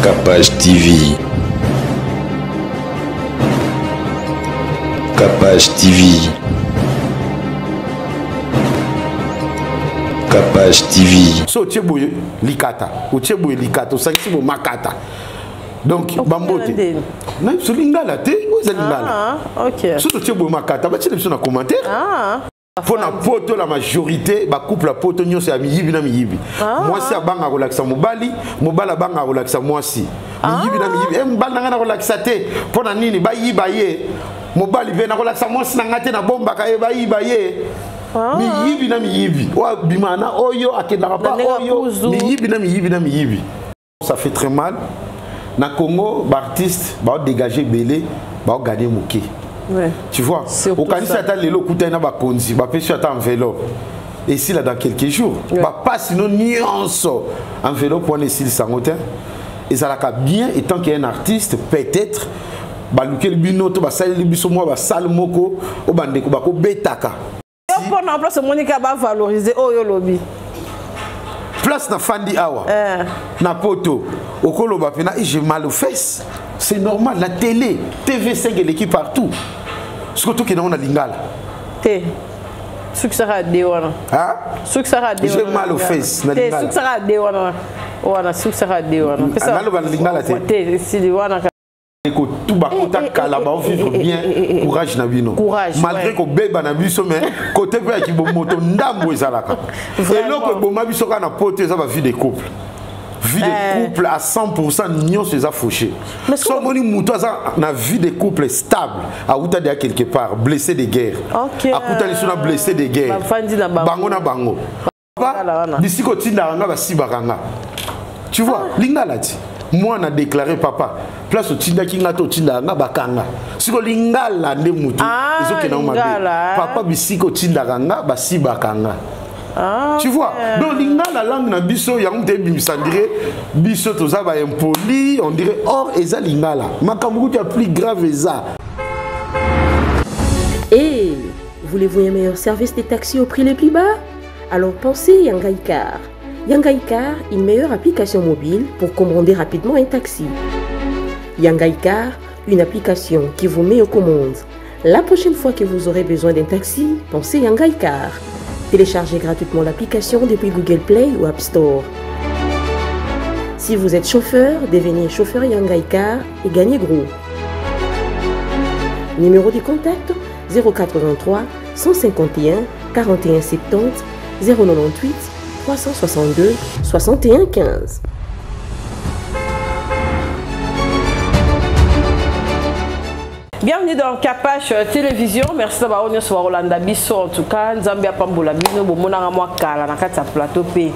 Capage TV. Capage TV. Capage TV. So tchebo likata, o tchebo likata, o sanksibo makata. Donc bambote. Na so lingala te, o za lingala. Ah, OK. So tchebo makata, ba tchele na commentaire. Ah. Pour la poto la majorité, ba couple la poto nyo c'est miyibi na miyibi. Moi c'est banga relaxa mobali, mobala banga relaxa moi si. Miyibi na miyibi, mbala nga na relaxa te. Pour na nini ba yiba ye. Mobali ve na relaxa moi si na ngate na bomba ka e ba yiba ye. Miyibi na miyibi. Wa bimana oyo akenda pa oyo. Miyibi na miyibi na miyibi. Ça fait très mal. Na Congo, l'artiste va dégager belé, va gagner mouké. Ouais. Tu vois, au Canada, tu as les locaux, tu as un konzi, tu as un enveloppe. Et si là, dans quelques jours, tu pas sinon nuance enveloppe pour les cils sangotin. Et ça l'a bien, étant qu'il y a un artiste, peut-être, le binoto, le bisomo, le moko, le betaka. Pour en place, Monica va valoriser Oyo Lobby. Place na Fandi Awa, na poto, au Koloba, j'ai mal aux fesses. C'est normal, la télé, TV5 et l'équipe partout. Surtout qu'il y a un lingala. Ce que ça a dit, hein? Ce que ça a dit, j'ai mal aux fesses. Ce que ça a dit, on a ce que ça a dit, on a tout bakota kalaba on vivre bien courage na bino malgré ko beba na biso mais côté pe ki bo moto ndambo ezalaka et loko bo mabiso ka na pote ça va vie de couple à 100% nyon se za fauché so moni muto na vie de couple stable a uta de quelque part blessé de guerre akuta les na blessé de guerre bango na bango d'ici ko tinda nga ba sibakanga tu vois lingala ti moi on a déclaré papa place au tinda kinga to tinda nga bakanga siko lingala nde mutu ezoke na mabe papa bisiko tinda nga basi bakanga tu vois donc lingala langue na biso ya mte bimsandire biso toza ba impoli on dirait or eza lingala makambu tu plus grave eza. Et voulez-vous un meilleur service des taxis au prix les plus bas? Alors pensez Yangai Car. Yangai Car, une meilleure application mobile pour commander rapidement un taxi. Yangai Car, une application qui vous met aux commandes. La prochaine fois que vous aurez besoin d'un taxi, pensez Yangai Car. Téléchargez gratuitement l'application depuis Google Play ou App Store. Si vous êtes chauffeur, devenez chauffeur Yangai Car et gagnez gros. Numéro de contact 083 151 41 70 098 362 61 15. Bienvenue dans Capage Télévision. Merci d'avoir venu sur Rolanda Bisso. En tout cas, Zambia Pambola Bino, Bomona Mwakala, na kati ya plateau P.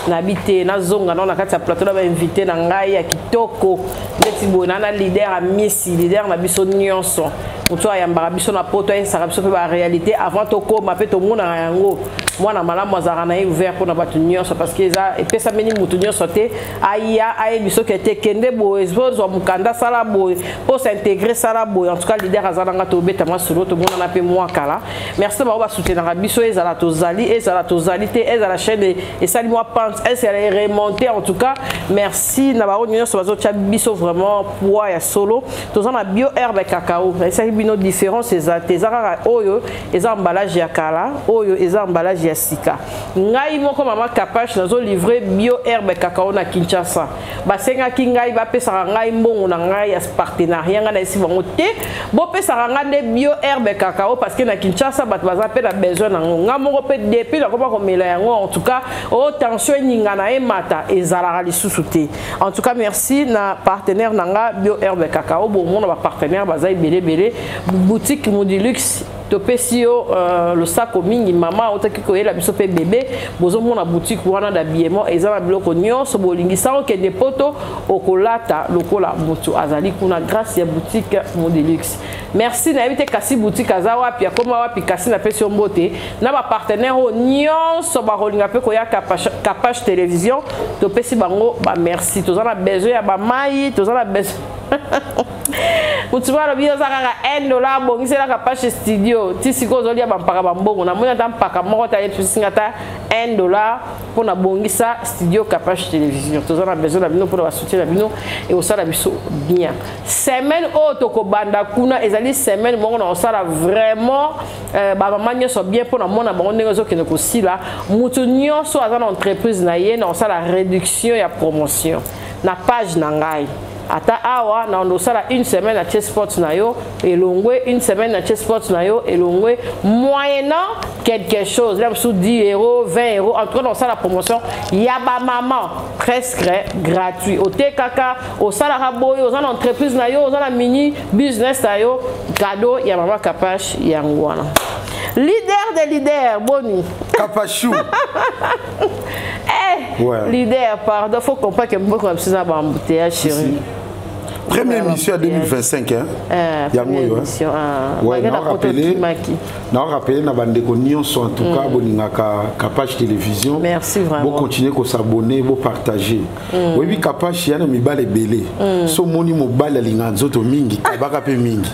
Nabité, na zonga, na kati ya plateau, na invité na ngai ya kitoko. Neti bona na leader à Messi, leader na biso nyonso. Muto ayambara biso na poto et ça biso pe ba réalité avant toko ma pe to mona yango. Moi na malamu azara na ouvert pour na batu nyonso parce que ça et pesa meni mutu nyonso te aya ay biso ke te kende bo esposo mukanda sala bo pour s'intégrer sala bo en tout cas leader azara nga to beta ma solo to mona na pe moi kala. Merci ba soutenir biso ezala to zali ezala to zalité ezala chaîne et sali moi pense elle s'est remontée en tout cas merci na ba nyonso bazo tia biso vraiment poids ya solo to za na bio herbe cacao ça bino différence ezara oyo eza emballage ya kala oyo eza emballage ya sika ngai moko mama Capage nazo livrer bio herbe cacao na Kinshasa basenga ki ngai ba pesa ngai mbongo na ngai ya partenariat nga na esi bango te bo pesa nga de bio herbe cacao parce que na Kinshasa bat baza pe na besoin na nga moko pe depuis na ko ba komela yango en tout cas o tension ninga na emata ezala lisusu te en tout cas merci na partenaire nanga bio herbe cacao bo mon ba partenaire baza belé boutique Modilux topesio le sac au mingi mama otaki ko yela biso pe bébé bozo mona boutique wana d'habillement eza na biloko nyonso bolingisa o ke de poto okolata lokola mutu azali kuna grâce ya boutique Modilux. Merci na éviter kasi boutique azawa pia koma wapi kasi na pesio mbote na ba partenaire nyonso ba rolinga pe ko ya Capage Télévision topesi bango ba merci tozana besoin ya ba mai tozana besoin Mutuwa lobi ozaka $1 bongisela Capage Studio. Ti siko zolia bampaka bambongo na mona tampaka moko ta yetu singata $1 pour na bongisa studio Capache Télévision. Tous on a besoin d'abino pour la soutenir l'abino et au sala biso bien. Semaine auto banda kuna ezali semaine mo na osala vraiment ba maman nyoso bien pour na mona ba ndenge zo kene ko sila mutu nyoso aza na entreprise na ye na osala réduction ya promotion na page na ngai. Ata awa na ondosala une semaine à Chess Sports na yo elongwe une semaine à Chess Sports na yo elongwe moyennant quelque chose là sous 10 €, 20 €, en tout cas dans ça la promotion yaba maman presque gratuit au kaka au salaire boyo aux entreprises na yo aux la mini business na yo cadeau ya maman Capache yangwana leader des leaders boni Capachou ouais. Leader pardon faut comprendre que beaucoup comme ça va embouteillage chérie. Première émission en 2025 hein. Première émission ouais, non rappelé na bande ko nyonso en tout cas boningaka Capache Télévision. Merci vraiment. Bon continuer ko s'abonner, bon partager. Oui bi Capache yana mibale belé. So moni mobile linga nzoto mingi kabaka pe mingi.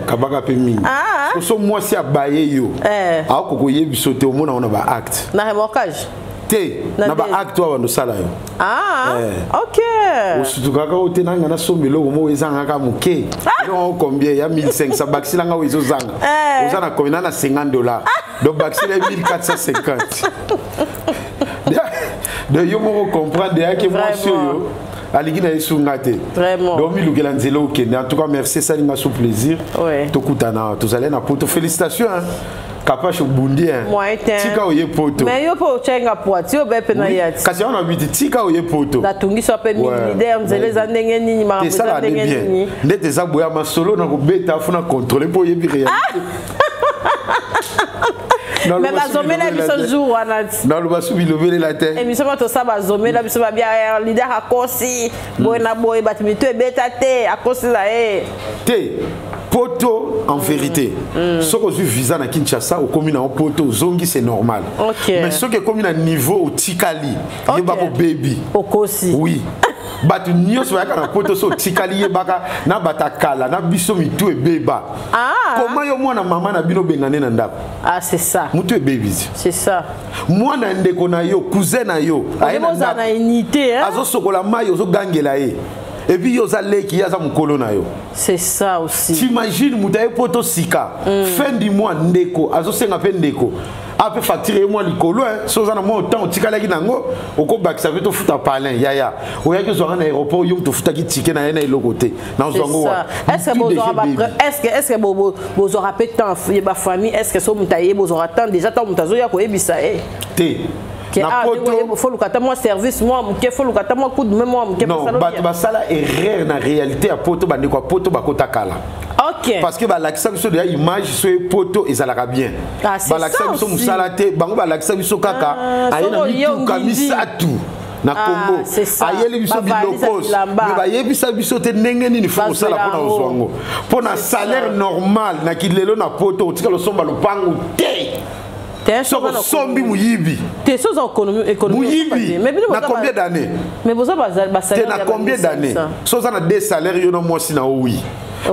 Kabaka pe mingi. So moi si abaye yo. A ko ko yebi sauter au mona on a ba acte. Na remorquage. Na ba acte wa ndo sala yo. OK. Surtout kaka ote na ngana sombelo mo ezanga ka muke. Non combien ya 1500 baxila nga wezo zanga. Ozana combien na $50. Donc baxila 1450. De yo mo comprendre de que moi yo aliki na esungate. Vraiment. Donc mi lukela nzelo okende. En tout cas merci ça linga sous plaisir. Tokutana tous allez na poto félicitations hein. Capache bundi hein. Tika oye poto. Mais yo po chenga poati yo bepe na yati. Kasi on a biti tika oye poto. La tungi so pe leader nzele za ndenge nini ma za ndenge nini. Ndete za boya masolo na ko beta funa contrôler po yebi réalité. Mais bazomela biso jour wanati. Dans le basu bilobele la terre. Émission to sa bazomela biso ba bien leader akosi boy na boy batimito beta te akosi la te poto en vérité. Ce que je visa na Kinshasa au commune en poto zongi c'est normal. Mais ce que commune à niveau au tikali, il ba baby. Okosi. Oui. Batu nyos wa kana poto so tikali yebaka na batakala na biso mitu ebeba. Comment yo mwana mama na bino bengane na ndako? C'est ça. Mutu ebebi. C'est ça. Mwana ndeko na yo, cousin na yo, ayena na unité hein. Azo sokola mayo zo gangela ye. Et puis yo za leki ya za mukolo na yo. C'est ça aussi. T'imagines mutaye poto sika. Fin du mois ndeko azo senga pe ndeko. Après facturer moi likolo hein, soza na moi autant tikala ki nango, oko bakisa veto futa palin yaya. Oya ke zora na aéroport yo to futa ki ticket na yena elokote. Na zongo wa. Est-ce que vous aurez pas temps ba famille, est-ce que so mutaye vous aurez temps déjà temps mutazo ya ko ebisa Te. Na poto faut lukata moi service moi mke faut lukata moi coup de même moi mke non ba sala erreur na réalité à poto bande ko poto bakota kala. OK. Parce que ba l'accent sur de image sur poto ezalaka bien. Ba l'accent sur musalate bango ba l'accent sur kaka ayena mitu kamisa tout na Congo. Ayeli biso bilokos. Mais ba yebisa biso te ndenge nini faut sala pona ozwango. Pona salaire normal na kilelo na poto otika lo somba lo pangu te. Soko sombi muyibi. T'es sous économie. Mais na combien d'années? Mais vous avez salaire. Na combien d'années? Soza na des salaires yo na moi si na oui.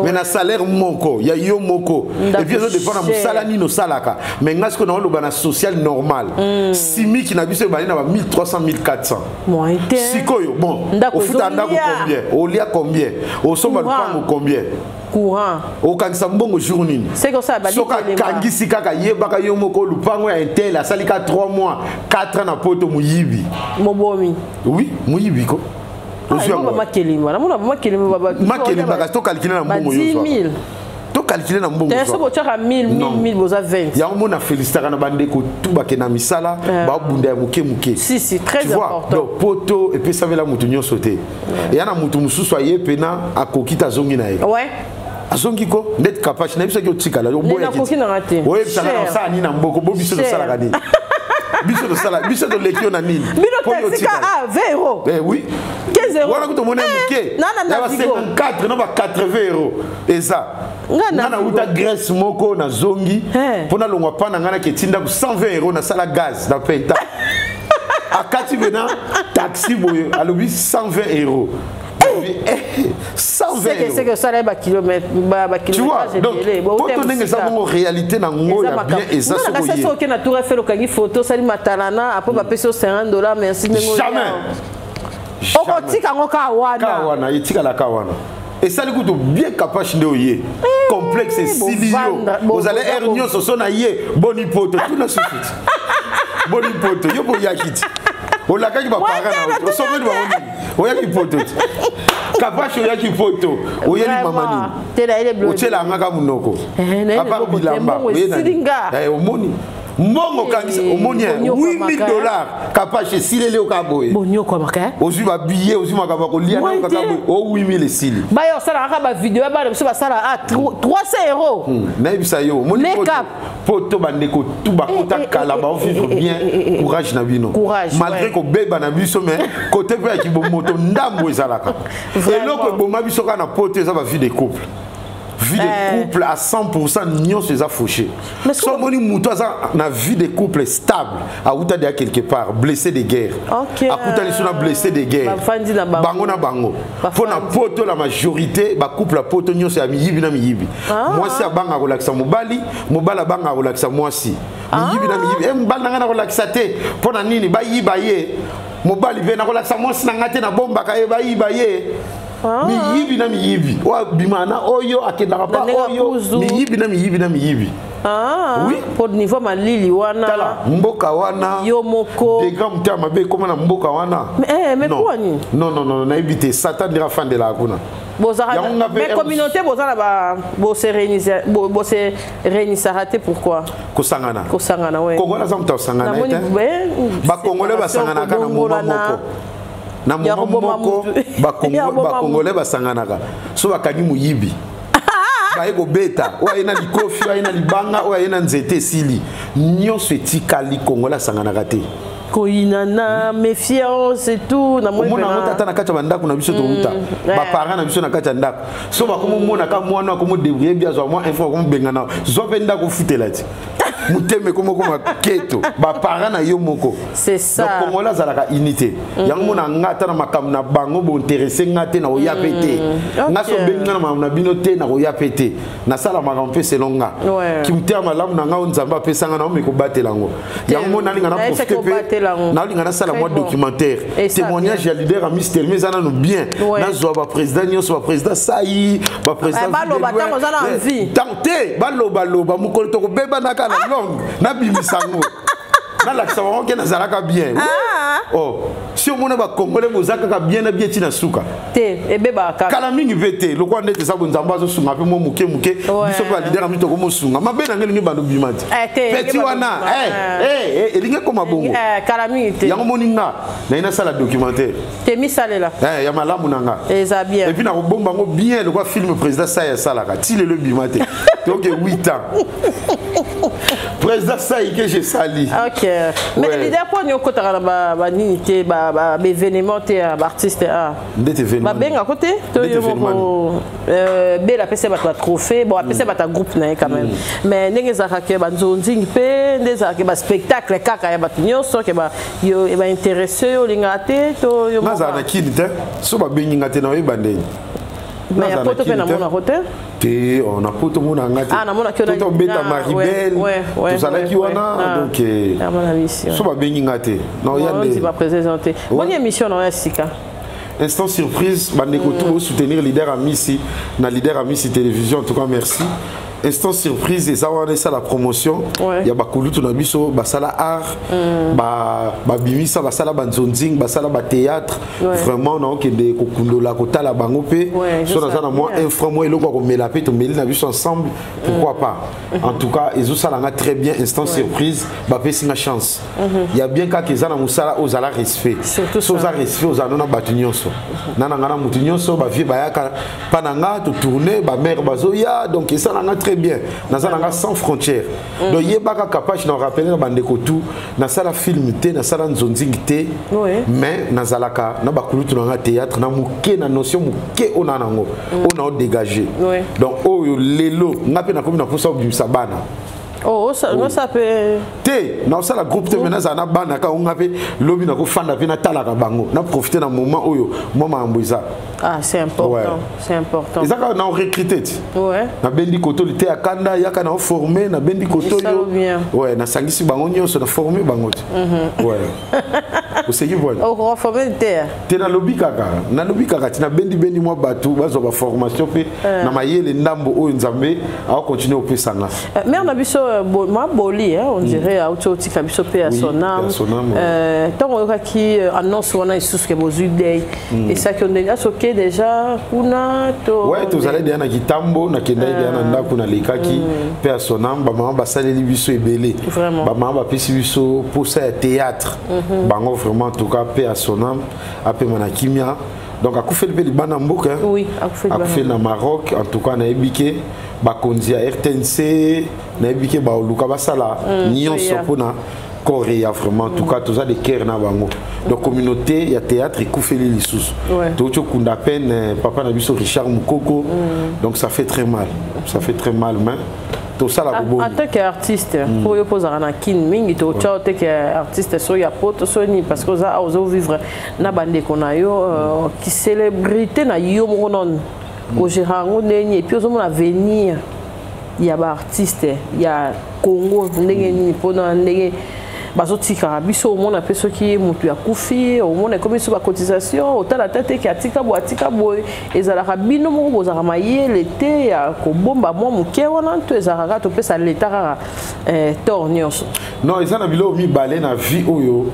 Mais na salaire moko, ya yo moko. Et puis ça dépend na musala ni no salaka. Mais ngasko na lo bana social normal. Simi ki na biso bana na 1300 1400. Moins te. Sikoyo bon. Au futa ndako combien? Au lia combien? Au somba le pango combien? Courant. Au kanisa mbongo journée. C'est comme ça bali. Soka kangisi kaka yebaka yo moko lupango ya intel asalika 3 mois, 4 ans na poto muyibi. Mobomi. Oui, muyibi ko. Makelima baka to calculer na mbongo yo. 10 000. To calculer na mbongo yo. T'es so tchaka 1000 boza 20. Ya mona félicitaka na bande ko tuba ke na misala ba bunda ya muke. Si très important. Donc poto et puis ça veut la mutu nyo sauter. Et yana mutu mususu aye pena akokita zongi na ye. Ouais. Azongi ko net Capache na biso ki otikala yo boya. Na kokina raté. Ouais, ça na sa ni na mboko bo biso de sala kadi. Biso de sala, biso de lekio na nini. Bino taxi ka 20 €. Eh oui. 15 €. Voilà que tu monnaie muke. Na 54, non ba 80 €. Et ça. Ngana uta Grèce moko na zongi. Pona longwa pana ngana ke tinda ku 120 € na sala gaz na penta. Akati bena taxi boyo alobi 120 €. 120 euros. C'est que ça là, kilomètre, tu vois, donc, pour donner ça en réalité, dans le bien et ça se voit. Ça, c'est na tour Eiffel, au photo, ça dit matalana, après, on va payer $50, merci. Jamais. Kawana, il tika la kawana. Et ça, le coup de bien capable de oyer. Complexe et silio. Vous allez ernion sur son aïe, bon hypothèse, tout n'a suffit. Bon hypothèse, yo pour yakit. On l'a gagné par parent, on s'en va de on y a qui photo. Kapacho y a qui photo. On y a mamani. On tient la ngaka munoko. À part bilamba, on moni. Mbongo kangisa omonia $8,000 Kapache silele okaboye. Bonyo kwa maka. Ozu ba billet, ozu makaba ko lia na okaboye. O 8,000 esili. Ba yo sala ka ba vidéo ba biso ba sala à 300 €. Na bisa yo, moni poto bandeko tout ba kota kala ba vivre bien. Courage na bino. Malgré ko beba na biso mais côté pe ki bo moto ndambo ezalaka. Et loko boma biso kana poto eza ba vie de couple. Vie de couple à 100%, nous sommes fauchés. Si on a vie de couple stable, à outa de quelque part, blessé de guerre. À outa de blessé de guerre. Bango na bango. Pour la poto la majorité, ba couple la poto nous c'est ami yibi na mi yibi. Moi c'est banga relaxa mobali, mobala banga relaxa moi si. Mi yibi na mi yibi. Mbala na relaxa te. Pour na nini ba yiba ye. Mobali ve na relaxa moi si na ngate na bomba ka e ba yiba ye. Miyibi na miyibi wa bimana oyo akendaka pa oyo miyibi na miyibi na miyibi. Oui, pour niveau malili wana tala mboka wana yo moko des grands termes be comme na mboka wana mais quoi ni non na éviter Satan dira fan de la kuna mais communauté bozala ba bo se réunir raté pourquoi kosangana ouais Kongola za mta sangana ba Congolais ba sangana kana moma moko na moko ba Congolais ba sanganaka so bakani muyibi ba ego beta wa ina likofi wa ina libanga wa ina nzete sili nyonso etikali Congolais sanganaka te koinana méfiance et tout na moi mona ngota na kata bandako na biso to uta ba parents na biso na kata ndako so ba komo mona ka mwana komo débrouiller bien zo moi info komo bengana zo pe ndako futela ti muteme komo koma keto ba parents na yo moko c'est ça donc Congolais zalaka unité yango mona ngata na makam na bango bo intéressé ngate na oya pété ngaso bengana na bino te na oya pété na sala makampe selonga ki mutema lamu na nga nzamba pesanga na me ko batela ngo yango mona linga na profiter pe na linga sala moi documentaire témoignage ya leader à Mister mais ça nous bien na zo ba président nyonso ba président sai ba président ba lo batango za na envie tante ba lo ba mukolo to ko beba na kana long na bimisango na la savoir que na zalaka bien oh si on mona ba Congolais bozaka ka bien na bien tina suka te e beba ka kala mingi vete lo kwa ndete sa bonzamba zo sunga pe mo muke biso ba leader a mito ko mo sunga mabe na ngeli bando bimati petit wana elinge koma bongo kala mingi te yango moninga na ina sala documentaire te mi salela ya malamu nanga eza bien et puis na ko bomba ngo bien le quoi film président ça ya sala ka ti le bimati donc 8 ans président ça que j'ai sali OK mais leader pour nous kota ba nité ba événement te artiste ndete événement ba benga côté to yo bela pese ba trophée bon pese ba ta groupe na quand même mais ndenge za ka ba nzonzi pe ndeza ka ba spectacle kaka ya ba nyonso ke ba yo ba intéressé yo lingate to yo maza na kinite so ba bengi ngate na ba ndenge mais ya poto pe na mona hotel te on a poto mona ngate na mona ki on beta Maribel tout ça là qui wana donc à mon avis so ba bengi ngate non ya on va présenter bonne émission na Sika instant surprise bandeko tout soutenir leader à Missi na leader à Missi télévision en tout cas merci instant surprise et ça on est ça la promotion il y a bakulutu na biso basala art ba bimisa basala banzonzing basala ba théâtre vraiment na ok de kokundola kotala bango pe so na ça moi inframo eloko ko mela pe to meli na biso ensemble pourquoi pas en tout cas ezo sala nga très bien instant surprise ba pe singa chance il y a bien ka kezana musala ozala respect so za respect ozana na batunyonso nana ngana mutunyonso ba vie ba yaka pananga to tourner ba mère bazoya donc ça na très bien nazalanga sans frontières donc yebaka capable na rappeler na bandeko tout na sala film te na sala nzonzingi te mais nazalaka na bakulutu na théâtre na muke na notion muke ona nango ona dégager donc oyo lelo ngape na komi na posa obimisa bana oh ça peut te na sala groupe te menaza na bana ka ngape lobi na ko fanda pe na talaka bango na profiter na moment oyo mama amboiza Ah, c'est important. Ouais. C'est important. Et ça, on a recruté. Ouais. Na bendi koto le te akanda ya kana formé na bendi koto yo. Ouais, na sangisi bango nyonso na formé bango. Ouais. Vous savez quoi? On formé le terre. Te na lobby kaka. Na lobby kaka tina bendi moi batu bazo ba formation pe na mayele ndambo o nzambe a continuer au pesanga. Mère na biso ma boli on dirait auto tika biso pe à son âme. Tant on qui annonce on a sous que bozu day et ça qu'on déjà soké déjà kuna to. Ouais, tu allez dire na kitambo na kenda dia na ndako na lekaki pe à son âme ba mama ba saleli biso ebele. Ba mama ba pesi biso pour ça théâtre. Bango vraiment en tout cas paix à son âme, appelé Manakimia. Donc à Koufel Bana Mbouk, oui, à Koufel na Maroc, en tout cas na Ebike, Bakonzi à RTNC, na Ebike Baoluka Basala, Nyon Sopona, Corée, vraiment en tout cas tout ça des cœurs na bango. Donc communauté, il y a théâtre et Koufel Lissous. Tout ce qu'on appelle papa Nabiso Richard Moukoko. Donc ça fait très mal. Ça fait très mal, mais tout ça la en tant qu'artiste pour poser un kin mingi to en tant qu'artiste so ya poto soni parce que ça ozo vivre na bande konayo qui célébrité na yo monon au gérango neni et puis ozo mona venir il y a ba artiste il y a Congo ndenge ni pona ndenge bazotika biso au monde apeso ki mutu ya kufi au monde comme sur la cotisation autant la tête qui atika boy ezala bino mo bozaka mayele te ya ko bomba mo muke wana to ezaka to pesa l'état tornios non ezana bilo mi balé na vie oyo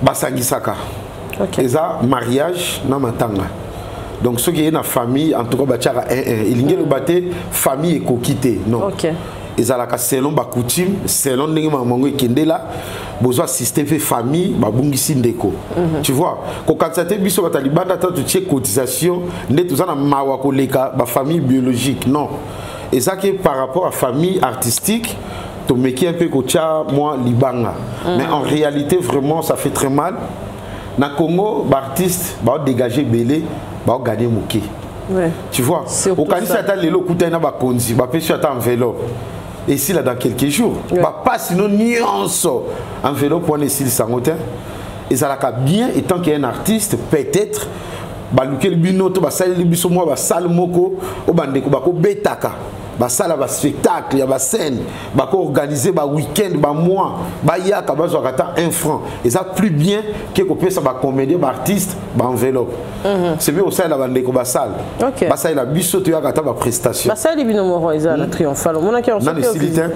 basangisaka eza mariage na matanga. Donc ceux qui est dans famille en tout cas batiara il ngelo baté famille ko quitter non. Ils ont la selon ba coutume selon ndenge mamango ekendela besoin assister fait famille ba bungisi ndeko. Tu vois ko katsate biso batalibanda ta tu cotisation ndé tout ça na mawa ko leka ba famille biologique non. Et ça qui par rapport à famille artistique to meki un peu ko tia moi libanga. Mais en réalité vraiment ça fait très mal. Na Congo ba artiste ba dégager belé ba gagner moké. Ouais. Tu vois au kanisa ata lelo kutana ba konzi ba pesi ata enveloppe. Et si là dans quelques jours, pas sinon nuance enveloppe pour les styles sangotin. Et ça l'a bien étant qu'il y a un artiste peut-être balukel binoto ba sali biso moi ba salmoko o bandeko ba ko betaka ba sala ba spectacle ya ba scène ba ko organiser ba week-end ba mois ba yaka ba zokata 1 franc et ça plus bien que ko pesa ba comédien ba artiste ba enveloppe. C'est bien au sein la bandeko ba sala. Ba sala la biso to yaka ta ba prestation. Ba sala bino mo na triomphal monaki on se fait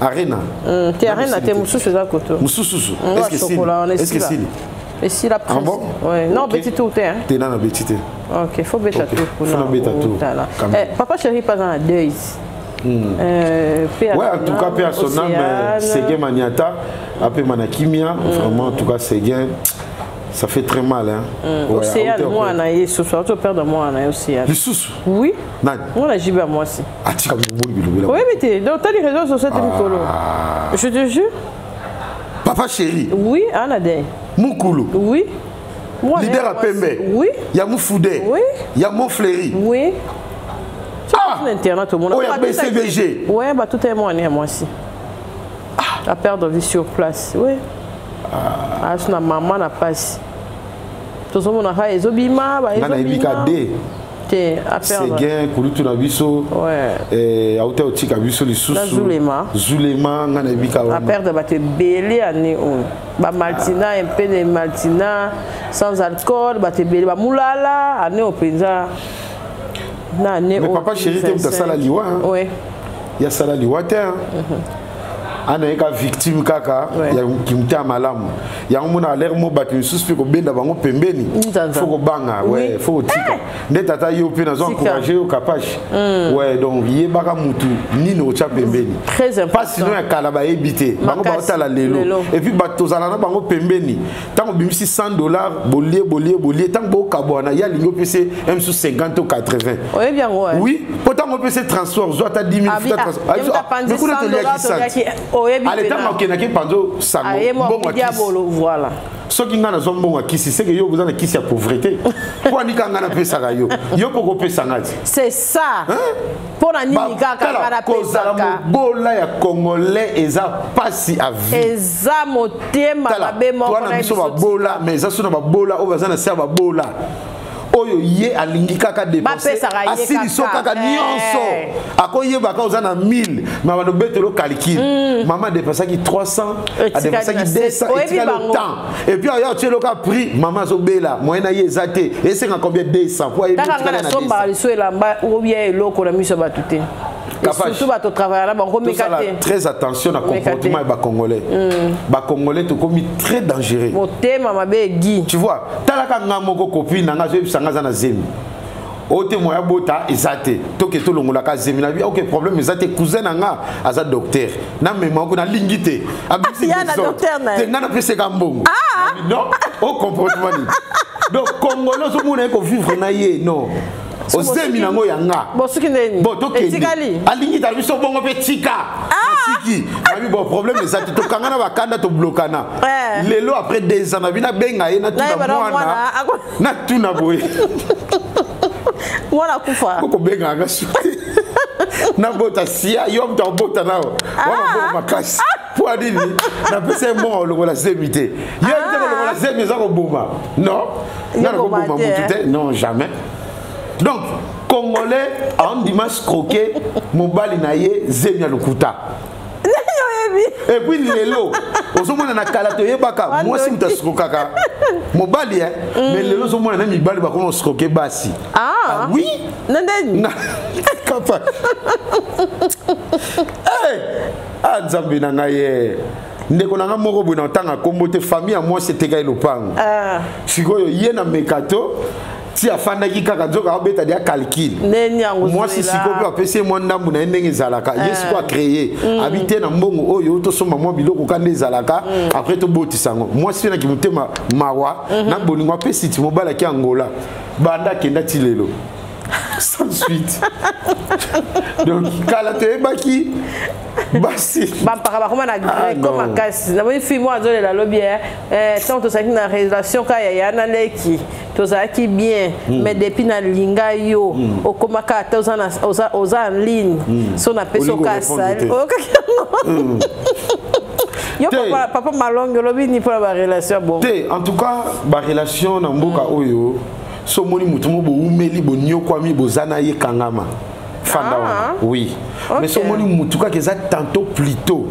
Arena. Ti Arena te mususu za koto. Mususu. Est-ce que c'est et si la presse. Ah bon? Ouais. Non, petit tout hein. T'es dans la petite. OK, faut bêta tout pour nous. Faut bêta tout. Papa chéri pas dans la deuil. Ouais, en tout cas, père son âme, Séguin Maniata, après Manakimia, vraiment en tout cas Séguin, ça fait très mal hein. Océane moi na yesu so to père de moi na Océane. Lisusu. Oui. Nani? Moi la jiba moi aussi. Ah tu comme bon. Oui, mais t'es donc t'as les réseaux sur cette micolo. Je te jure. Papa chéri. Oui, Anade. Mukulu. Oui. Moi, leader à Pembe. Oui. Il y a Moufoudé. Oui. Il y a Montfléry. Oui. Ah. Internet au monde. Oh, il y a BCVG. Oui, bah tout est moi aussi. La perte de vie sur place. Oui. Ah, c'est ma maman n'a pas. Tout le monde a ezobima, ba ezobima. Séguin, Kouloutou Nabiso, Aouté Otika Biso, les sous Zulema, Nanabika. La perte de battre belé à Néon. Ba Maltina, un peu de Maltina, sans alcool, battre belé, ba Moulala, à Néo Penza. Mais papa chéri, tu as ça la liwa. Oui. Il y a ça la liwa, ana eka victime kaka ya kimta malamu ya mona l'air mo batu suspect ko benda bango pembeni faut ko banga ouais faut tika ndeta ta yo pe na zo encourager au capage ouais donc yé baka mutu nino cha pembeni très important pas sinon ya kala ba éviter bango ba tala lelo et puis bato zala na bango pembeni tant bimisi $100 bolier tant bo kabona ya lingo pc m sous 50 ou 80 oui bien ouais oui pourtant on peut se transfert zo ta 10 000 mais qu'on te liaki allez, tant que tu penses ça, voilà. Ce qui n'a pas bon kisi, c'est que yo vous avez kisi à pauvreté. Pour ni quand on a fait ça yo, yo pour couper ça c'est ça. Pour la ni kaka kana pesa ka. Bola ya congolais eza pasi à vie. Eza motema mabe moko na biso ba bola, mais ça sona ba bola o bazana ser ba bola. oyo ye alingi kaka dépenser asili so kaka nyonso akoye baka ozana 1000 mama no betelo calcul maman dépensaki 300 a dépensaki 200 et tu as le temps et puis ayo tu loka prix maman zo bela moyena ye ezate et c'est combien 200 pour aller na somba liso elamba ou bien eloko na miso batute surtout bato travailler là bango mekate très attention na comportement ba congolais ba congolais to komi très dangereux motema mabe gi tu vois talaka ngamoko copine nga zo bisanga za na zemi ote moya bota ezate to ke to longola ka zemi na bi OK problème ezate cousin nga aza docteur na mema ko na lingite abisi ya na docteur na te ngana pese ka mbongo non au comportement ni donc congolais so mona ko vivre na ye non ozemi nango yanga bon soki ndeni etikali alingi ta biso bongo pe tika tiki abi bon problème ezate to kangana bakanda to blokana lelo après 2 ans na bina benga ye na tuna mwana na tuna boye mwana kufa ko benga nga suti na bota sia yo mta bota nao wana makasi pour adini na pese mo lo la zemite yo te lo la zemite za ko boma non na ko boma mutute non jamais. Donc, Congolais, en dimanche croqué, mon bali naye, zemia lukuta. Et puis, lelo, osomo na kalatoye baka, moi si muta skrokaka. Mon bali, mais lelo osomo na mi bali bako no skroke basi. Ah oui? Nandeni? Kapa. Ah, Nzambe na ngaye. Ndeko nanga moko bouna otanga kombo te famille à moi c'était kai lopango. Sikoyo ye na mekato. Si afanda ki kaka nzoka obeta dia calcul moi si sikopi apesi moi ndambu na ndenge zalaka yesu ko créer habiter na mbongo oyo to soma moi biloko kande zalaka après to botisango moi si na ki mutema mawa na bolingo apesi ti mobala ki Angola banda kenda ti lelo sans suite donc kala te baki basi bampaka bakoma na greco makasi na boni fi moi azolela lobi tant tozalaki na relation ka ya na leki tozalaki bien mais depuis na linga yo okomaka ata oza en ligne so na peso kasali yo papa malongo lobi ni pour la relation bon en tout cas ba relation na mboka oyo so moni mutumo bo umeli bo nyokwami bo zana ye kangama fanda wana oui mais so moni mutuka keza tantôt plutôt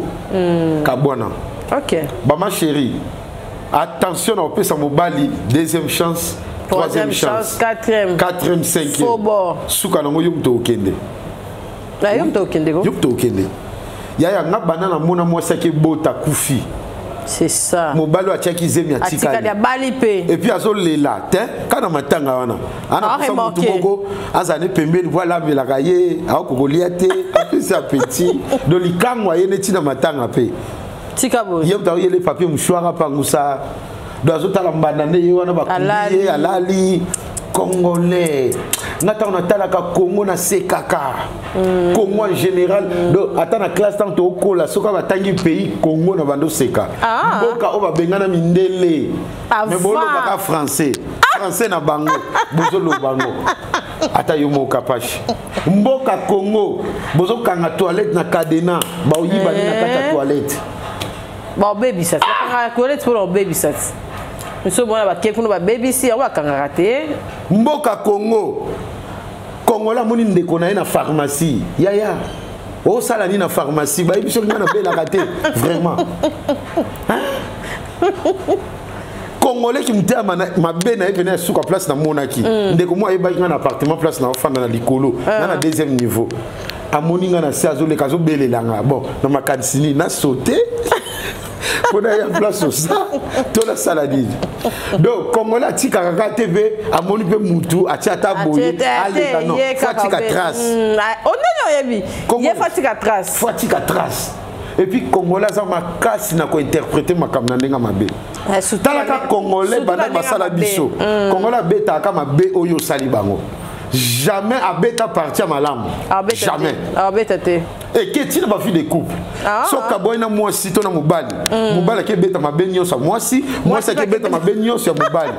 kabwana OK ba ma chérie attention au pesa mobali deuxième chance troisième chance quatrième cinquième suka nango yumto okende la yumto okende go yumto okende yaya ngabana na mona mwasa ke bota kufi. C'est ça. Mobalo a tchaki zemi a tikali. Et puis azo lela, te kana matanga wana. Ana kusa mutumoko azane pembeni voilà me la gaye, a ko liate, c'est petit. Do likangwa yene tina matanga pe. Tikabo. Yem ta yele papier mouchoir pa ngusa. Do azo tala mbandane ye wana ba kulié alali congolais. Nata on atala ka Congo na sekaka. Congo en général do atana classe tant au kola soka batangi pays Congo na bando seka. Mboka o ba bengana mindele. Mais bolo baka français. Français na bango. Bozo lo bango. Ata yo mo kapashi. Mboka Congo bozo kanga toilette na cadena ba oyiba na kata toilette. Ba baby sat. Kanga toilette pour baby sat. Nous ba kekuno ba baby si wa kanga raté. Mboka Congo Congola moni ndeko na pharmacie yaya o sala ni na pharmacie ba biso ngana bela raté vraiment Congolais qui mta ma bena venir suka place na monaki ndeko mo e ba ngana appartement place na ofanda na likolo na deuxième niveau amoni ngana sazo le kazo belelanga bon na makansini na sauter pour aller place au ça toute la salade donc Congolais tika kaka TV amoni pe mutu atiata boye ale non fatika trace on est yebi ye fatika trace et puis Congolais ça ma casse na ko interpréter makamna ndenga mabe talaka Congolais bana basala biso Congolais beta kama be oyo sali bango jamais à bêta partir malam jamais et que tu n'as pas vu des couples sauf que boina moi si ton mobile mobile qui bêta ma benyo ça moi si qui bêta ma benyo sur mobile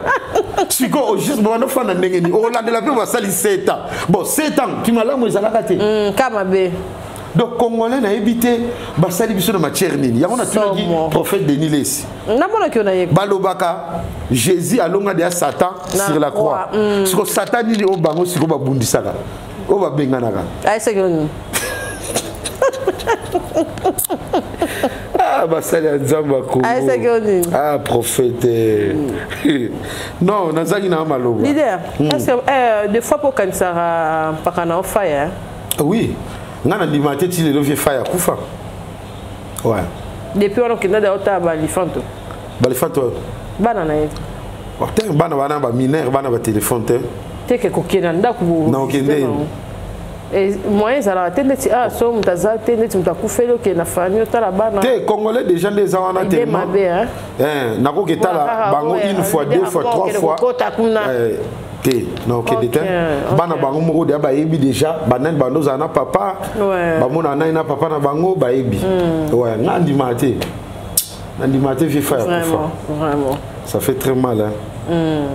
si quoi au juste bon fan ndenge ni au la de la vie va sali 7 ans bon 7 ans tu malam ezala kate kama be Donc Congolais n'a évité basali biso na matière nini. Ya on a tout dit prophète Denis Lesi. Na mona ki onaye. Balobaka Jésus alonga de Satan sur la croix. Parce que Satan nini o bango siko ba bundisaka. O ba benganaka. Ay c'est que ah basali nzamba ko. Ay c'est que ah prophète. Non, nazaki na maloba. Leader, est-ce que des fois pour quand ça pakana fire. Oui. Ngana dimate ti le vieux fire kufa. Ouais. Depuis on a da ota balifanto. Balifanto. Bana na yetu. Te bana ba mineur bana ba téléphone te. Te ke kokena ndaku. Na okende. Et moyen ça la tête ah so mutaza tête mutakufelo ke na famille tala bana. Te Congolais déjà des ans on a tellement. Na ko ketala bango une fois, deux fois, trois fois. Non, ok, bana bango moko de ba yebi déjà banen bando zana papa ba mona na papa na bango ba yebi ouais ngandi maté vie faire vraiment ça fait très mal hein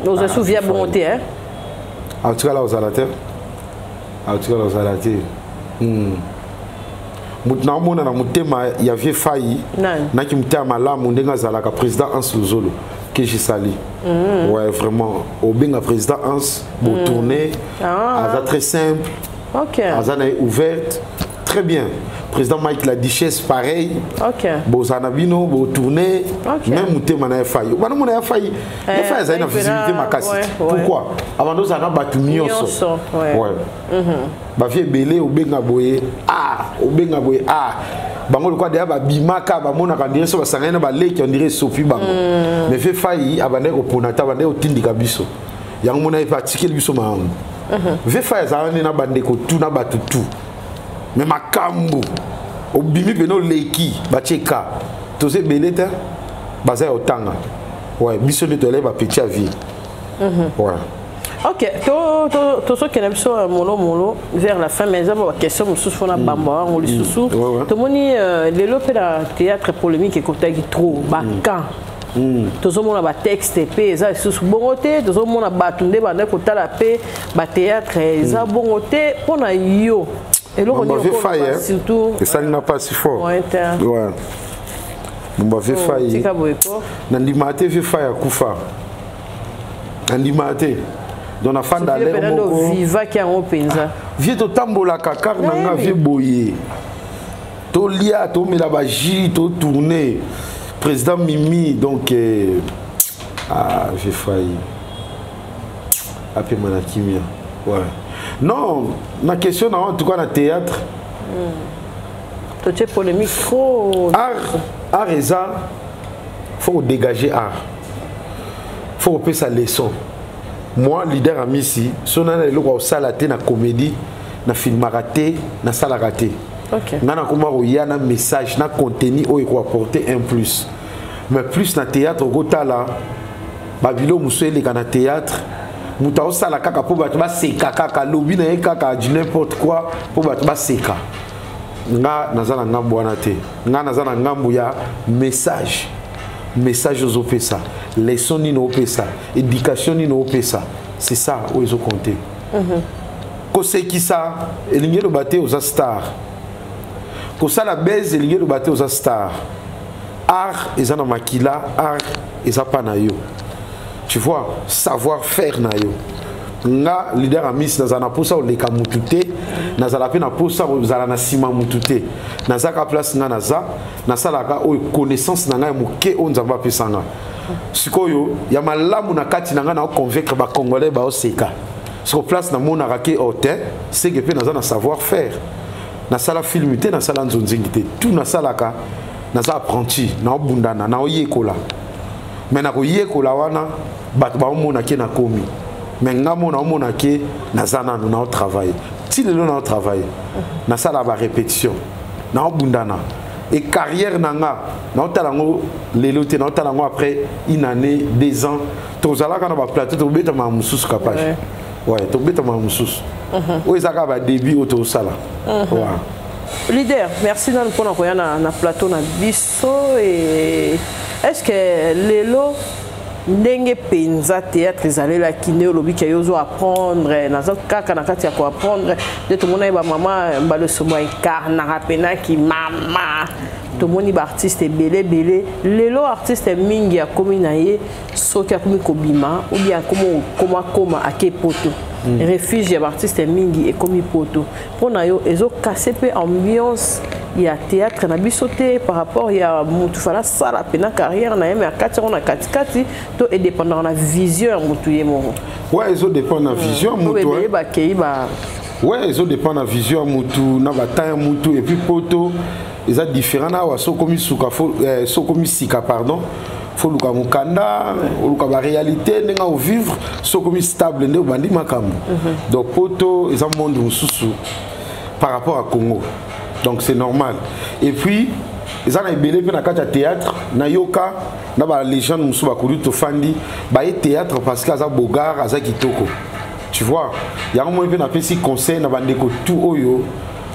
on se souvient bonté hein en tout cas là aux alater mutna mona na mutema ya vie failli na ki mutema la mundenga zalaka président Hans Luzolo que j'ai sali. Ouais, vraiment. Au bien, président Hans, pour tourner, très simple, est ouverte, très bien. Président Mike la Duchesse, pareil. Bon, Zanabino, pour tourner, même Mouté Mana failli. Bah, non, on a failli. Il a failli une visibilité ma casse. Pourquoi? Avant nous, on a battu millions. Ouais. Bah, vieux belé, au bien aboyé. Au bien aboyé. Bango le quoi derrière bimaka bamona ka dire so basangana ba leki on dirait sopi bango mais fait failli abane ko ponata bande o tindika biso yango mona e particulier biso maango fait failli za na bande ko tuna batutu mais makambo obimi beno leki bacheka toze beleta baza otanga ouais biso de tole ba petit vie ouais. Ok, tout ce qui est sur molo vers la fin, mais d'abord question de sous na bamba, on lui sous. Tout le monde les lopes la théâtre polémique et côté trop bacan. Tout le monde a texte et ça sous bonté, tout le monde a batunde bande côté la paix, ba théâtre ça bonté pour na yo. Et là on est surtout et ça n'a pas si fort. Ouais. On va faire faillir. Nandi maté fait faillir kufa. Nandi maté. Dans la fin d'aller viva qui a un penza vieux to tambola kakar nanga vieux boyer to lia to mela baji to tourner président Mimi donc j'ai failli appeler Manakimia ouais non la question en tout cas dans théâtre tu es polémique trop art et ça faut dégager art faut faire sa leçon. Moi, leader à Missi, si on a le salaté na comédie, na film raté, na salle raté. Nana kuma il un message, na contenu où il faut apporter un plus. Mais plus na théâtre, au là, Babilo Moussoué na théâtre, Moutao sala kaka pour battre seka kaka lobby na kaka du n'importe quoi pour battre seka. Nga nazana ngambo wana te. Nga nazana ngambo ya message. Message aux OPSA, leçon ni no OPSA, éducation ni no OPSA. C'est ça où ils ont compté. Quand c'est qui ça, il y a le bâté aux stars. Quand ça la baise, il y a le bâté aux stars. Art, ils en ont maquilla, art, ils ont pas naïo. Tu vois, savoir-faire naïo. Nga leader a mis dans un aposa ou les kamutute, dans un appel aposa ou dans un sima mutute, dans un place nga naza, dans salaka ou connaissance nanga muke on zamba pesanga. Sikoyo ya malamu na kati nanga na convaincre ba congolais ba oseka. Sur place na mona rake hôtel, c'est que pe dans un savoir-faire. Na sala filmité, na sala nzonzingité, tout na salaka, na za apprenti, na obundana, na oyekola. Mais na oyekola wana bat ba mona ke na komi. Mais nous avons travaillé. Si nous avons travaillé, nous avons la répétition. Nous avons et carrière, nous avons après une année, 2 ans. Nous avons plateau, nous avons capable. Ouais, nous avons début au sala. Leader, merci pour nous plateau na biso et est-ce que les lots ndenge penza théâtre ezalé la kiné lobi ki yozo apprendre nazo kaka na kati ya ko apprendre de tout monde ba maman ba le somo incarna rapena ki mama tout monde ba artiste belé lelo artiste mingi ya komi na ye soki akomi kobima ou bien koma akepoto réfugié artiste mingi et komi poto pona yo ezo casser pe ambiance il y a théâtre na bisoté par rapport il y a mutu fala sala pena carrière na yeme akati on a kati to et dépendant la vision mutu yemo ouais ils ont dépend la vision mutu ouais ils ont dépend la vision mutu na bataya mutu et puis poto ils ont différent na wa so komi suka so komi sika pardon faut luka mukanda luka ba réalité nenga au vivre so komi stable nde bandi makambo donc poto ils ont monde mususu par rapport à Congo. Donc c'est normal. Et puis, ils ont ébélé dans le théâtre, na yoka, na ba légende musu ba kudu to fandi, ba théâtre parce que ça bogar, ça kitoko. Tu vois, il y a un moment où on a fait si conseil na bandeko tout oyo,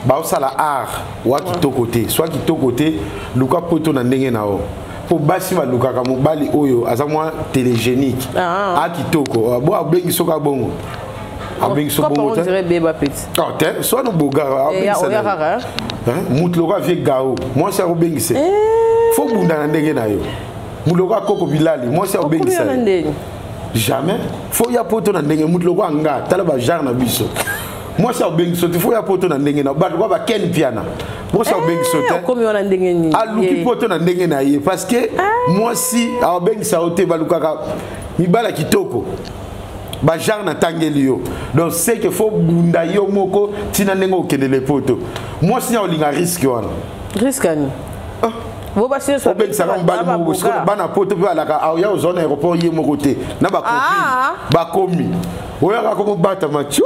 ba ça la art, wa kitoko côté, soit kitoko côté, luka poto na ndenge na o. Pour basi ba luka ka mobali oyo, azamwa télégénique. Ah kitoko. Bo abengi soka bongo. Comment on dirait bébé petit? Ah, soit nos bogar, Moutloka vie gao. Moi c'est Robengise. Faut bunda ndenge na yo. Moutloka koko bilali. Moi c'est Robengise. Jamais. Faut ya poto na ndenge Moutloka nga. Tala ba jar na biso. Moi c'est Robengise. Faut ya poto na ndenge na. Ba ba ken piana. Moi c'est Robengise. Comme on a ndenge ni. Aluki poto na ndenge na ye parce que moi si Robengise ote baluka mibala kitoko. Bajar na tangelio donc c'est que faut bunda yo moko tina nengo kenele poto moi si on linga risque wana risque ani bo ba si so ben ça va bana poto pe alaka ya zone aéroport ye moko te na ba komi ba komi oya ka komo bata macho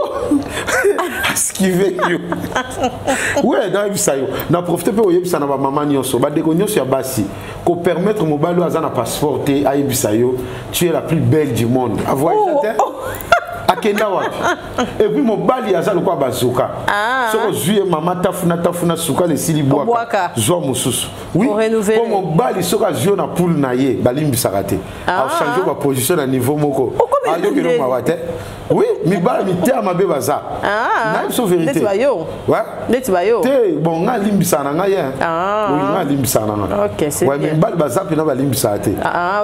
esquiver yo ouais dans bisayo na profiter pe oyebisa na ba maman nyonso ba deko nyonso ya basi ko permettre mobalo azana passeport te ayebisayo tu es la plus belle du monde avoir akenda wapi et puis mobali azana kwa bazoka soko zuye mama tafuna suka le silibwaka zo mususu oui pour mobali soka zio na poule na ye balimbisa raté a changer ba position na niveau moko ayo kilo mawate oui mi bala mi te amabe baza na so vérité ouais neti bayo te bon nga limbisa na nga ye oui nga limbisa na nga OK c'est ouais mi bala baza pina balimbisa te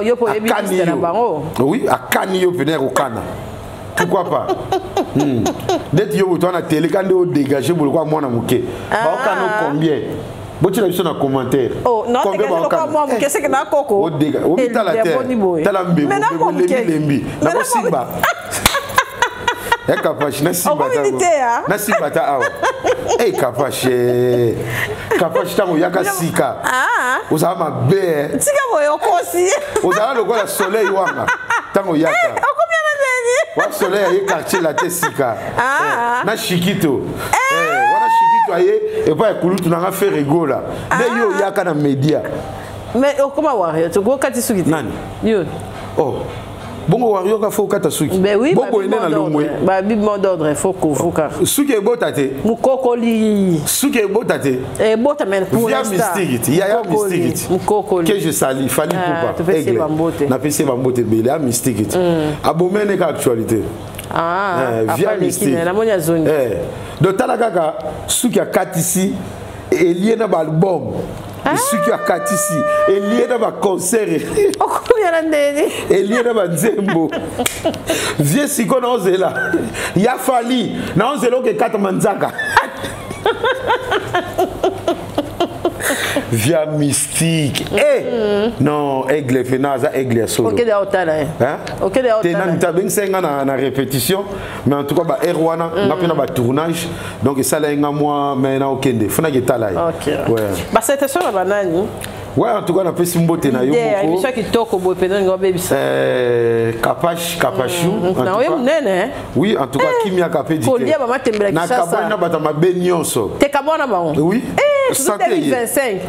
yo po ebisa na bango oui akani yo pena ko kana pourquoi pas dès que vous avez télé quand vous dégagez vous le quoi moi na muke ba okano combien botu la na commentaire oh non combien ba moi muke c'est que na koko o dégage o bita la terre tala mbebo lembi na ko simba e kapashi na simba ta na simba ta awa e kapashi tango yaka sika oza ma be sika boyo kosi oza lo kwa soleil wanga tango yaka wa soleil ye quartier la tesika na Chiquito wana Chiquito aye et pas ekulutu na faire rigola mais yo yaka na média mais comment wario tu go kati sukiti nani yo oh bongo wario ka faut kata suki bongo ene na lomwe ba bibement d'ordre faut kovuka suki ebota te mukokoli suki ebota te bota men pour l'instant ya mystique mukokoli que je sali fali poupa na pese bambote bele ya mystique abomene ka actualité via mystique na monya zone donc tala kaka suki akatisi elie na ba album suki akatisi elie na ba concert elie na ba nzembo vie siko na ozela ya fali na ozela ke kata manzaka via mystique non aigle fenaza aigle solo OK de hotala OK de hotala tena tabeng senga na répétition mais en tout cas ba erwana na pena ba tournage donc ça la nga moi mais na okende funa ke tala OK ouais ba c'était sur la banane ouais en tout cas na pesi mbote na yo moko bisha kitoko bo pena ngo bebisa kapashu na yo mnene oui en tout cas kimia kapedi ko lia ba matembela kisasa na kabona bata mabenyoso te kabona ba oui santé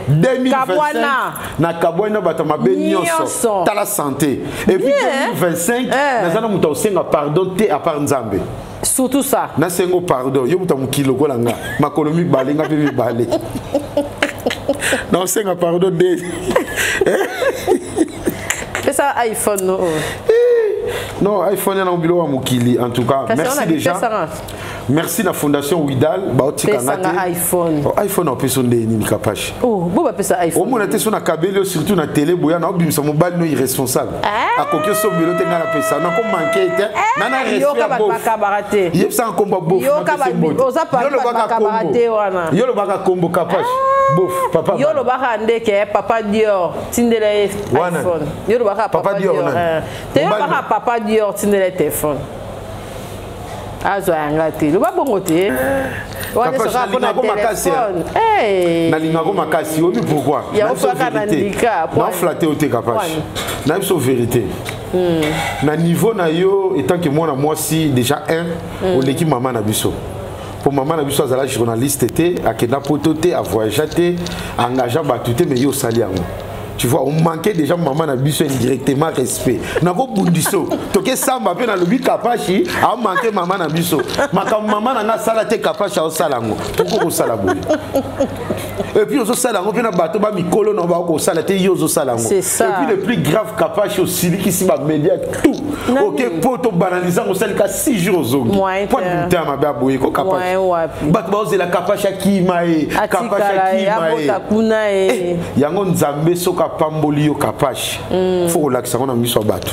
2025 na kabona bata mabenyoso tala santé et puis 2025 nazana muta osenga pardon te à part nzambe surtout ça na sengo pardon yo muta mukilo kolanga makolomi balenga pe mi balé non senga pardon de ça iPhone non iPhone na obilo wa mukili en tout cas merci déjà merci la fondation Widal ba otika ngate iPhone iPhone opeso ndeni Kapashi bo ba pesa iPhone o mona te so na kabelo surtout na télé boya na obimisa mobile no irresponsable akoki so bilo te ngala pesa na ko manquer te na na respect bof yep sa komba bof yo ka ba oza pa kabarate wana yo lo baka kombo Kapashi bof papa yo lo baka ndeke papa Dior tindele iPhone yo lo baka papa Dior te yo baka papa Dior tindele téléphone azo ngati lo ba bongo te wana so ka pona téléphone na linga ko makasi obi pourquoi ya ofaka na ndika na flatter au te Kapashi na so vérité na niveau na yo étant que moi si déjà au l'équipe maman na biso pour maman na biso azala journaliste té akenda pototé a voyager engager batuté mais yo sali yango. Tu vois, on manquait déjà maman na biso indirectement respect. Na ko bundiso, toke samba pe na lobi Kapashi, a manqué maman na biso. Maka maman na sala te Kapashi au salango. Pourquoi ko sala boy? Et puis ozo salango pe na bato ba mikolo na ba ko sala te yozo salango. Et puis le plus grave Kapashi aussi qui si ba média tout. OK, poto banaliser on sala ka 6 jours ozo. Point de temps ma ba boy ko Kapashi. Bato ba ozo la Kapashi ki mae, Kapashi ki mae. Yango nzambe soka pamboli yo Kapashi faut relaxer on a mis sur bateau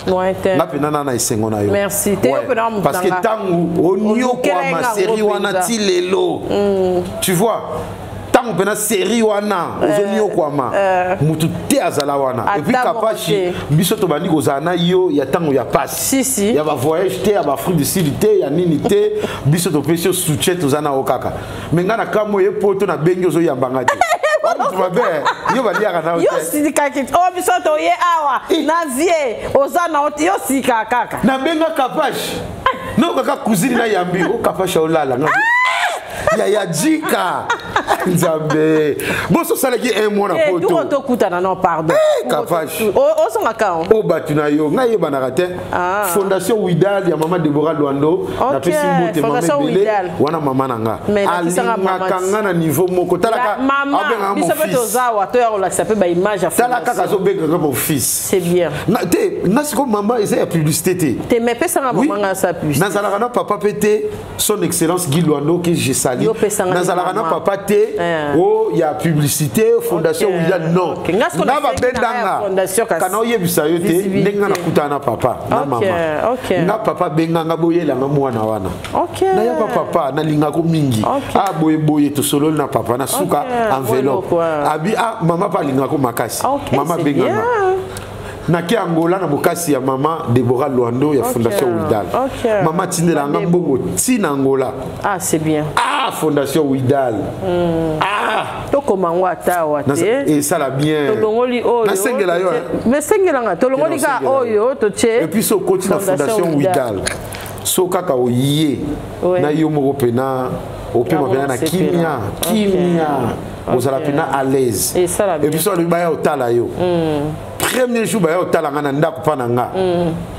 na pena na esengo na yo merci parce que tangu onyo kwa ma série wana ti lelo tu vois tangu pena série wana onyo kwa ma mutu te azala wana et puis Kapashi biso to bandi kozana yo ya tangu ya passe ya ba voyage te ya ba fruit de cité ya nini te biso to pesi soutien to zana okaka menga kamo ye poto na bengi ozo yambanga te yo baliaka na yo sika kit o bisoto ye awa na vie ozana yo sika kaka na benga Kapashi no kaka kuzini na yambi o Kapashi olala na ya jika nzambe boso salaki un mois na poto tout to kutana non pardon Kapashi o songa ka o batuna yo na ye banarate fondation Widal ya mama Deborah Luando na pesi mbote mama bele wana mama nanga alinga kanga na niveau moko talaka abenga mon fils tozawa to ya relaxa pe ba image à talaka kazo benga mon fils c'est bien na te na siko mama eza ya publicité te me pesa na mama nga sa publicité na zalaka na papa pété son excellence Guy Luando que j'ai sali na zalaka na papa té oh ya publicité fondation Widal non na ba bendanga kana oyebisa yo te ndenga na kutana papa na mama na papa benganga boyela nga mwana wana na ya papa na linga ko mingi a boye to solo na papa na suka enveloppe abi mama pa linga ko makasi mama benganga na ki Angola na bokasi ya mama Deborah Luando ya fondation Widal mama tindela nga mbongo tina Angola c'est bien fondation Widal to komangwa tawa te et ça la bien to longoli oyo na sengela yo mais sengela nga to longoli ka oyo to che et puis so continue la fondation Widal so kaka oye na yo moko pena opema pena na kimia ozala pena à l'aise et puis so le baya otala yo premier jour baya otala nga na ndako pa na nga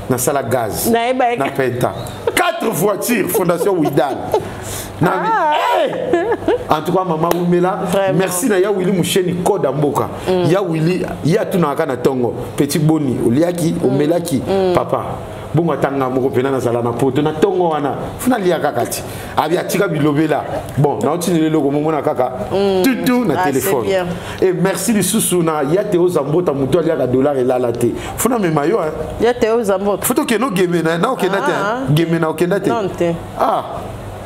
na sala gaz na penta 4 voitures fondation Widal en tout cas maman Wimela merci na ya Willy Moucheni Koda Mboka ya Willy ya tunaka na tongo petit boni oliaki omelaki papa bongo tanga moko pena na sala na poto na tongo wana funa lia kakati abi atika bilobela bon na otinele loko mona kaka tutu na téléphone et merci li susu na ya Théo Zambota muto lia ka dollar elala te funa mema yo ya Théo Zambota foto ke no gemena na okenda te gemena okenda te non te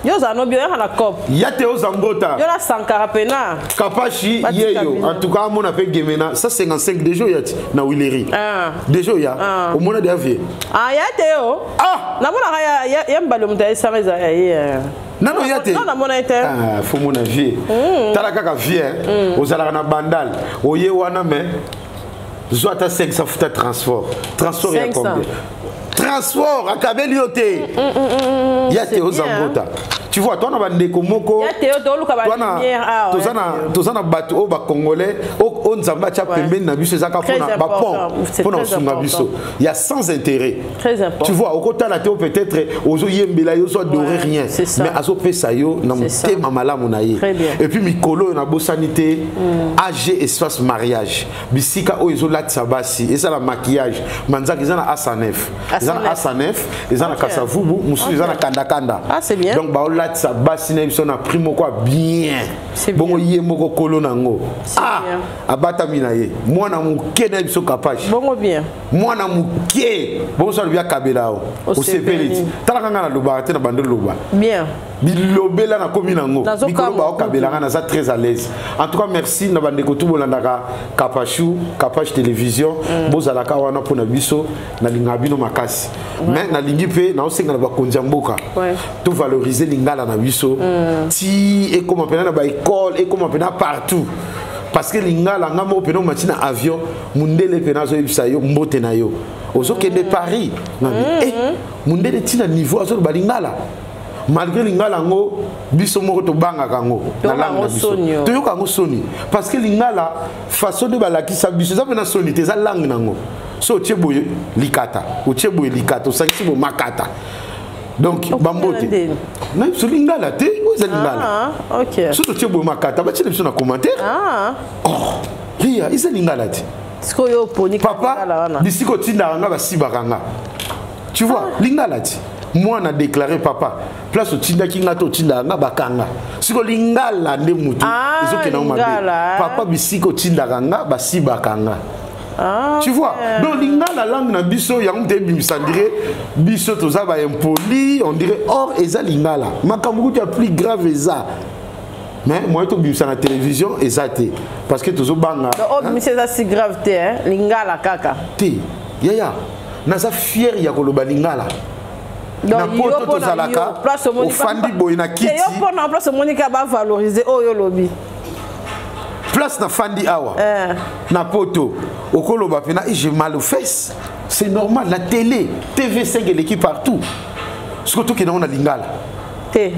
yo za no bio na cop ya Théo Zambota yo la Sankara pena Kapashi yeyo en tout cas mon appel gemena 155 déjà yati na Wileri déjà ya au mona de avier ya Théo na mona ya mbalo mutaye sameza non non yate non na mona ete faut mon avier tala kaka vie ozala na bandal oye wana mais zo ata 500 futa transport ya combien transport à Kabelioté. Il y a Théo Zambota. Tu vois, toi, on a des komoko. Il y a Théo bateau congolais. On zamba tcha pembe na biso zaka pour il y a sans intérêt. Très important. Tu vois, au côté la Théo peut-être ozo yembela yo so adorer rien. Mais azo pesa yo na monté mamala monaye. Et puis mikolo na bosanité AG espace mariage. Bisika o ezo lat sabasi et ça la maquillage. Manzaki zana asanef. Zana asanef, zana kasavubu, musu zana kanda kanda. Ah c'est bien. Donc ba lat sabasi na biso na primo quoi bien. Bongo yemoko kolo nango. Ah, abata minaye. Moi na muke na biso capage. Bongo bien. Moi na muke. Bongo so bia kabelao. O sepeliti. Tala kanga na loba te na bande loba. Bien. Bilobela na komi nango. Mikolo ba o kabelanga na za très à l'aise. En tout cas merci na bande ko tubolandaka Kapachou, Kapach télévision. Bozalaka wana pona biso na lingabino makasi. Mais na lingi pe na osenga na ba konjamboka. Tout valoriser lingala na biso. Ti et comment pena na ba école et comment pena partout. Parce que lingala ngamo pena matina avion mundele pena zo ibisa yo mbote na yo. Ozo kende Paris. Mundele tina niveau azo ba lingala. Malgré lingala ngo biso moko to banga kango na langue biso to yoka ngo soni parce que lingala façon de balakisa biso za pena soni te za langue nango so cheboye likata o cheboye likata o sakisi bo makata donc bambote na biso lingala te o za lingala OK so cheboye makata ba chile biso na commentaire oh liya isa lingala te siko yo poni papa bisiko tinda nga basibakanga tu vois lingala te. Moi, on a déclaré papa. Place au Tinda Kingato Tinda Bakanga. Si on lingala ne mutu, papa bisiko Tinda Ganga basi bakanga. Tu vois, donc lingala langue na biso ya mte bimsandire biso toza ba impoli, on dirait or eza lingala. Makambu ya plus grave eza. Mais moi to bimsa na télévision ezate parce que tozo banga. Oh mais c'est ça si grave té hein, lingala kaka. Té. Yaya. Naza fier ya koloba lingala. Na poto to zalaka au fandi boyina kiti yo pona place monika ba valoriser oyo lobi place na fandi awa na poto okoloba pena j'ai mal aux fesses c'est normal la télé TV5 et l'équipe partout surtout que on a lingala té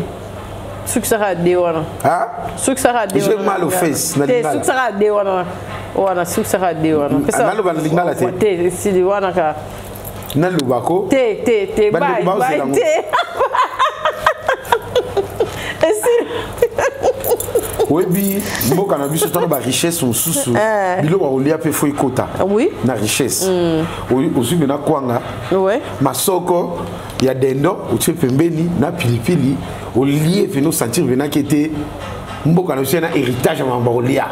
succès de wana succès de j'ai mal aux fesses na lingala succès de wana succès de wana pesa ngalo lingala té si de wana ka na lubako te bye te webi mboka na biso tona ba richesse mususu bilo wa olia pe foi kota oui na richesse ozubi na kwanga ouais masoko ya dendo utie pembeni na pilipili olie pe no sentir vena kete mboka na biso na héritage ya mamba olia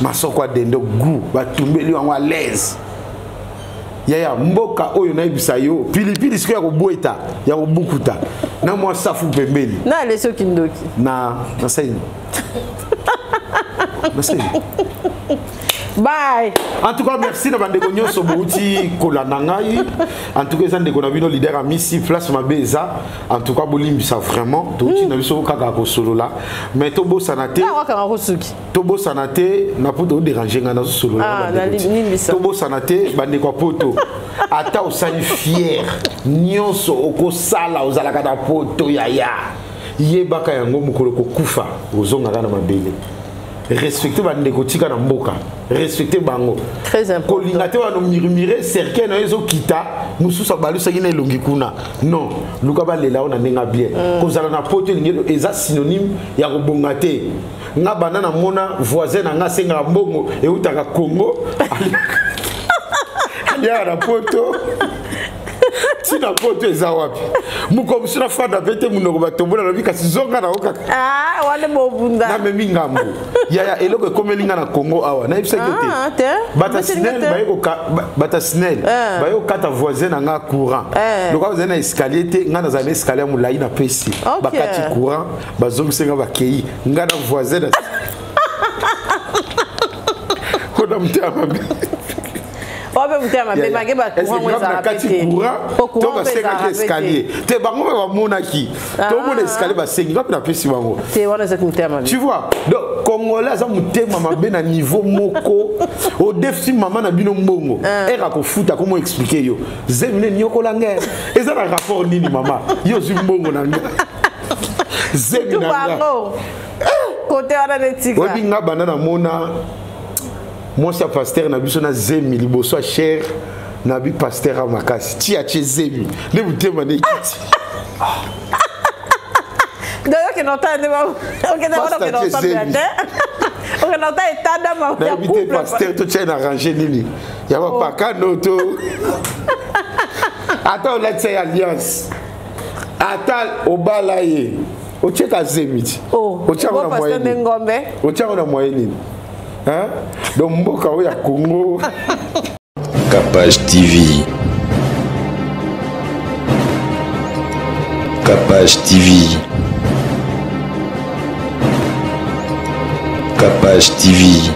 masoko ya dendo goût ba tumbeli wango à l'aise yaya mboka oyo na ibisa yo pilipili siko ya koboeta ya kobukuta na mwa safu pembeni na leso kindoki na saini na saini bye en tout cas merci na bandeko nyonso bouti kolanda ngai en tout cas ça ndeko na bino leader amisi place mabeza en tout cas bolimbisa vraiment touti na biso kaka ko solo là mais to bosana te na waka ngosuki to bosana te na poto déranger nga na solo là to bosana te bandeko poto ata osali fier nyonso okosala ozalaka na poto yaya yebaka yango mukolo kokufa ozonga na mabele. Respectez bandeko tika na mboka, respectez bango. Très important. Kolingate wa no murmurer certain na ezo kita mususa balusa kina elongi kuna. Non, luka ba lela ona nenga bien. Kozala na poto ngelo eza synonyme ya kobongate. Nga banana mona voisin na nga senga mbongo e utaka Congo. Ya na poto. Tina poto eza wapi muko musina fanda pete munoko batombola na bika sizonga na oka wale bobunda na memi ngambo ya eloko komelinga na Congo awa na ibisa kete bata snel bayo kata voisin na nga courant donc vous na escalier te nga na za escalier mulai na pesi bakati courant bazongisenga bakei nga na voisin na kona mtama Obe mutema be mage ba courant weza rapete. To ba senga escalier. Te bango ba mona ki. To mona escalier ba senga na pesi bango. Te wana cette mutema. Tu vois? Donc Congolais ça mutema mabe na niveau moko. Au défi maman na bino mbongo. Era ko futa comment expliquer yo. Zemne nyoko langa. Eza na rapport nini mama? Yo zimbongo na nga. Zemne na nga. Côté wana netika. Obi nga banana mona. Moi, c'est pasteur, na biso na zemi, liboso cher, na bi pasteur à makasi. Ti a che zemi. Ne vous demandez qui. D'ailleurs, que n'entend pas. Ok, d'ailleurs, que n'entend pas. Ok, n'entend état d'âme. Na bi te pasteur, tu tiens arrangé nini. Ya pas kanoto. Attends, let's say alliance. Attends, obalaye. O cheka zemi. Oh, o pasteur Ngombe. O cheka na moyenne. Hein? Donc mboka oya Congo. Capage TV. Capage TV. Capage TV.